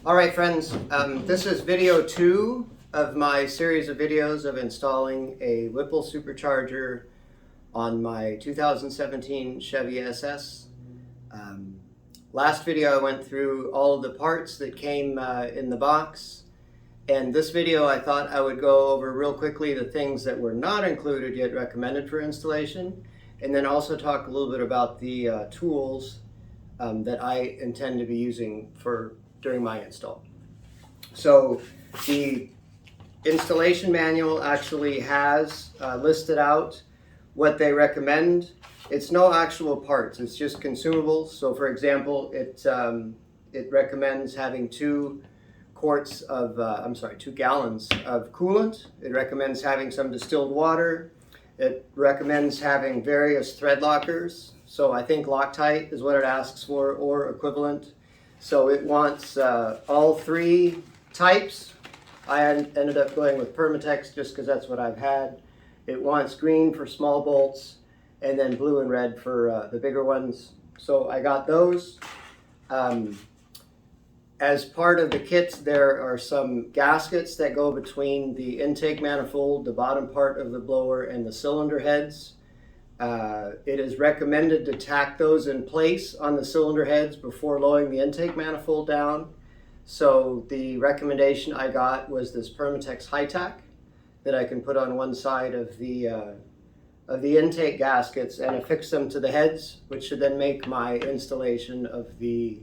All right, friends, this is video 2 of my series of videos of installing a Whipple supercharger on my 2017 Chevy SS. Last video I went through all of the parts that came in the box, and this video I thought I would go over real quickly the things that were not included yet recommended for installation, and then also talk a little bit about the tools that I intend to be using during my install. So the installation manual actually has listed out what they recommend. It's no actual parts, it's just consumables. So for example, it recommends having 2 gallons of coolant. It recommends having some distilled water. It recommends having various thread lockers. So I think Loctite is what it asks for, or equivalent. So it wants all 3 types. I ended up going with Permatex just because that's what I've had. It wants green for small bolts and then blue and red for the bigger ones. So I got those. As part of the kit, there are some gaskets that go between the intake manifold, the bottom part of the blower, and the cylinder heads. It is recommended to tack those in place on the cylinder heads before lowering the intake manifold down. So the recommendation I got was this Permatex high tack that I can put on one side of the intake gaskets and affix them to the heads, which should then make my installation of the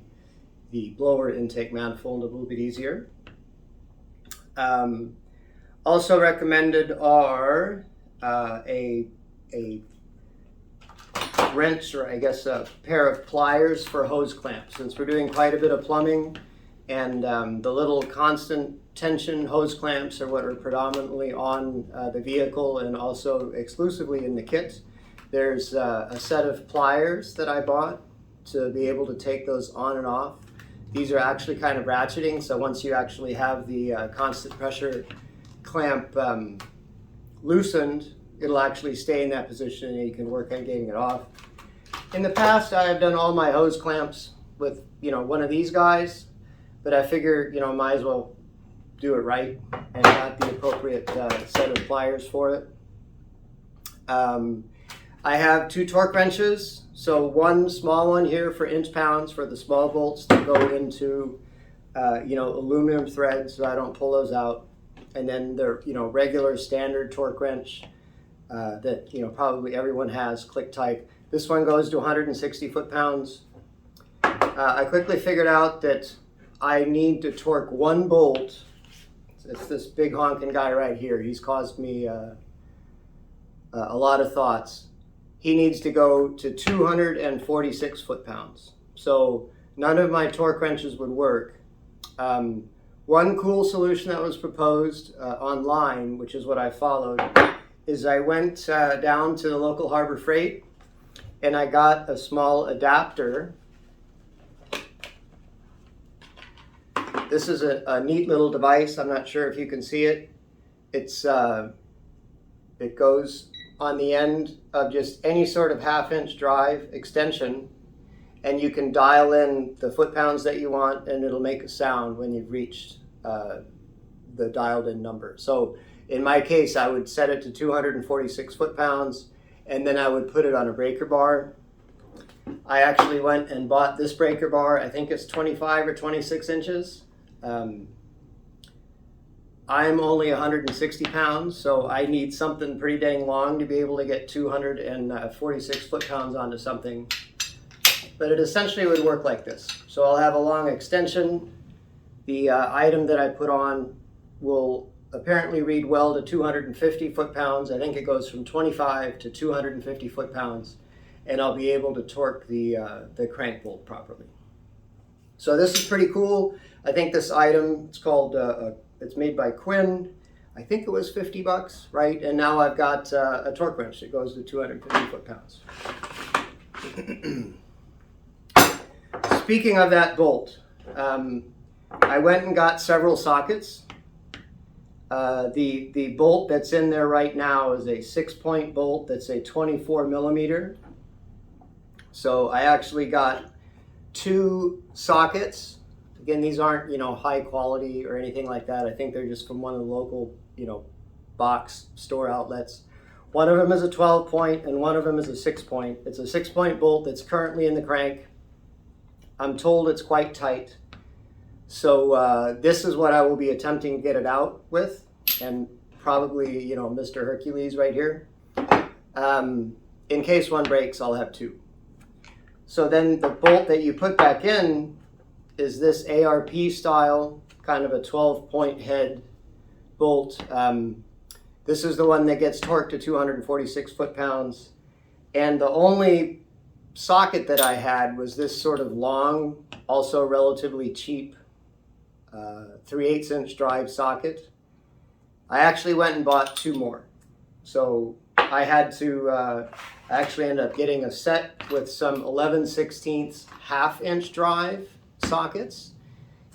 blower intake manifold a little bit easier. Also recommended are a wrench, or I guess a pair of pliers for hose clamps, since we're doing quite a bit of plumbing, and the little constant tension hose clamps are what are predominantly on the vehicle and also exclusively in the kit. There's a set of pliers that I bought to be able to take those on and off. These are actually kind of ratcheting, so once you actually have the constant pressure clamp loosened, it'll actually stay in that position and you can work on getting it off. In the past, I have done all my hose clamps with, one of these guys, but I figure, might as well do it right and got the appropriate set of pliers for it. I have 2 torque wrenches, so one small one here for inch-pounds for the small bolts that go into, aluminum threads, so I don't pull those out. And then they're, regular standard torque wrench that, probably everyone has, click type. This one goes to 160 foot-pounds. I quickly figured out that I need to torque one bolt. It's this big honking guy right here. He's caused me a lot of thoughts. He needs to go to 246 foot-pounds. So none of my torque wrenches would work. One cool solution that was proposed online, which is what I followed, is I went down to the local Harbor Freight and I got a small adapter. This is a neat little device. I'm not sure if you can see it. It goes on the end of just any sort of 1/2-inch drive extension, and you can dial in the foot-pounds that you want, and it'll make a sound when you've reached the dialed in number. So in my case, I would set it to 246 foot-pounds, and then I would put it on a breaker bar. I actually went and bought this breaker bar. I think it's 25 or 26 inches. I'm only 160 pounds, so I need something pretty dang long to be able to get 246 foot-pounds onto something. But it essentially would work like this. So I'll have a long extension. The item that I put on will apparently read well to 250 foot-pounds. I think it goes from 25 to 250 foot-pounds, and I'll be able to torque the crank bolt properly. So this is pretty cool. I think this item, it's called, it's made by Quinn. I think it was 50 bucks, right? And now I've got a torque wrench that goes to 250 foot-pounds. Speaking of that bolt, I went and got several sockets. The bolt that's in there right now is a 6-point bolt that's a 24 millimeter. So I actually got 2 sockets Again, these aren't, you know, high quality or anything like that. I think they're just from one of the local, you know, box store outlets. One of them is a 12 point and one of them is a 6 point. It's a 6 point bolt that's currently in the crank. I'm told it's quite tight. So this is what I will be attempting to get it out with, and probably, you know, Mr. Hercules right here. In case one breaks, I'll have two. So then the bolt that you put back in is this ARP style, kind of a 12 point head bolt. This is the one that gets torqued to 246 foot-pounds. And the only socket that I had was this sort of long, also relatively cheap 3/8 inch drive socket. I actually went and bought two more. So I had to actually end up getting a set with some 11/16 half-inch drive sockets.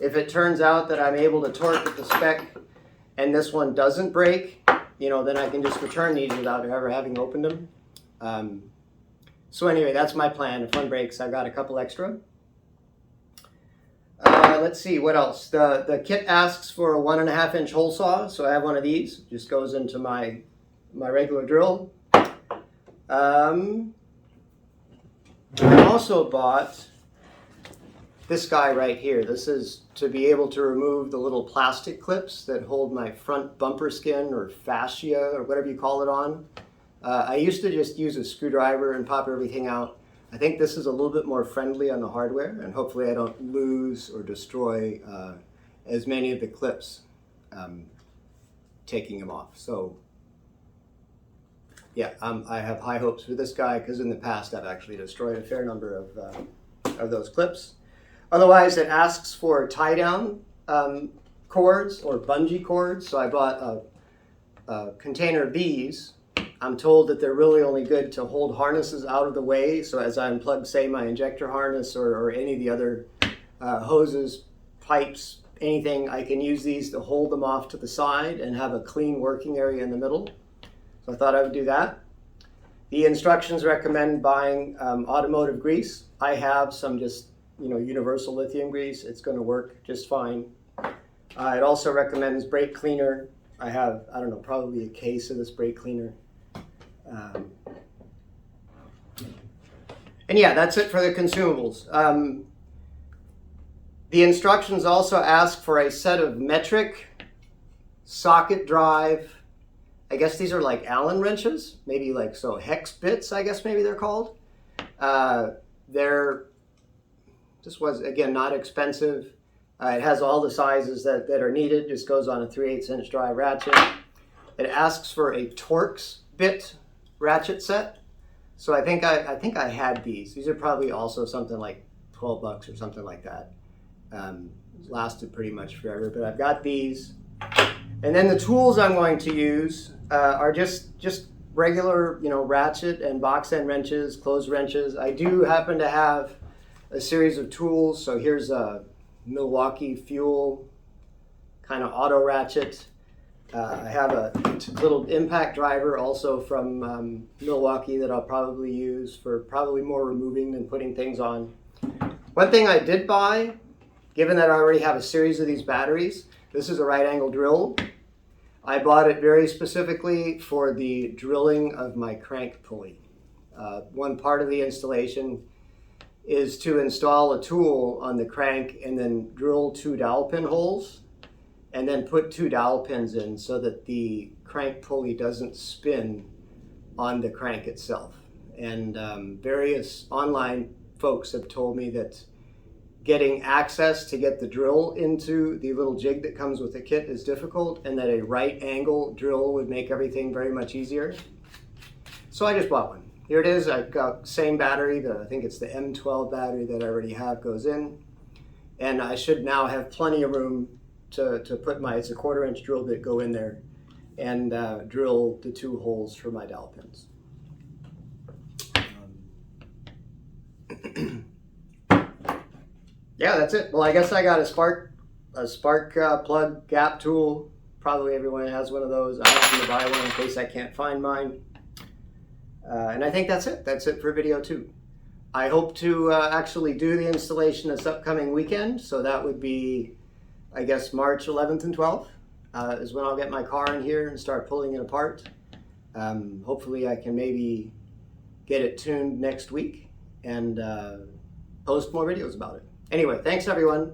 If it turns out that I'm able to torque at the spec and this one doesn't break, you know, then I can just return these without ever having opened them. So anyway, that's my plan. If one breaks, I've got a couple extra. Let's see, what else? The kit asks for a 1.5 inch hole saw, so I have one of these. Just goes into my regular drill. I also bought this guy right here. This is to be able to remove the little plastic clips that hold my front bumper skin or fascia or whatever you call it on. I used to just use a screwdriver and pop everything out. I think this is a little bit more friendly on the hardware, and hopefully I don't lose or destroy as many of the clips taking them off. So yeah, I have high hopes for this guy because in the past I've actually destroyed a fair number of those clips. Otherwise, it asks for tie-down cords or bungee cords. So I bought a container of these. I'm told that they're really only good to hold harnesses out of the way. So as I unplug, say, my injector harness or any of the other hoses, pipes, anything, I can use these to hold them off to the side and have a clean working area in the middle. So I thought I would do that. The instructions recommend buying automotive grease. I have some just, you know, universal lithium grease. It's going to work just fine. It also recommends brake cleaner. I have, I don't know, probably a case of this brake cleaner. And yeah, that's it for the consumables. The instructions also ask for a set of metric socket drive. I guess these are like Allen wrenches, maybe like so hex bits, I guess maybe they're called. This was, again, not expensive. It has all the sizes that are needed, just goes on a 3/8 inch drive ratchet. It asks for a Torx bit ratchet set. So I think I had these. These are probably also something like 12 bucks or something like that. Lasted pretty much forever, but I've got these. And then the tools I'm going to use are just regular, you know, ratchet and box end wrenches, closed wrenches. I do happen to have a series of tools. So here's a Milwaukee Fuel kind of auto ratchet. I have a little impact driver also from Milwaukee that I'll probably use for probably more removing than putting things on. One thing I did buy, given that I already have a series of these batteries, this is a right angle drill. I bought it very specifically for the drilling of my crank pulley. One part of the installation is to install a tool on the crank and then drill 2 dowel pin holes and then put 2 dowel pins in so that the crank pulley doesn't spin on the crank itself. And various online folks have told me that getting access to get the drill into the little jig that comes with the kit is difficult, and that a right angle drill would make everything very much easier. So I just bought one. Here it is. I've got same battery, I think it's the M12 battery that I already have goes in. And I should now have plenty of room to put my, it's a 1/4 inch drill bit, go in there and drill the 2 holes for my dowel pins. Yeah, that's it. Well, I guess I got a spark plug gap tool. Probably everyone has one of those. I happen to buy one in case I can't find mine. And I think that's it. That's it for video 2. I hope to actually do the installation this upcoming weekend. So that would be, I guess, March 11th and 12th is when I'll get my car in here and start pulling it apart. Hopefully I can maybe get it tuned next week and post more videos about it. Anyway, thanks everyone.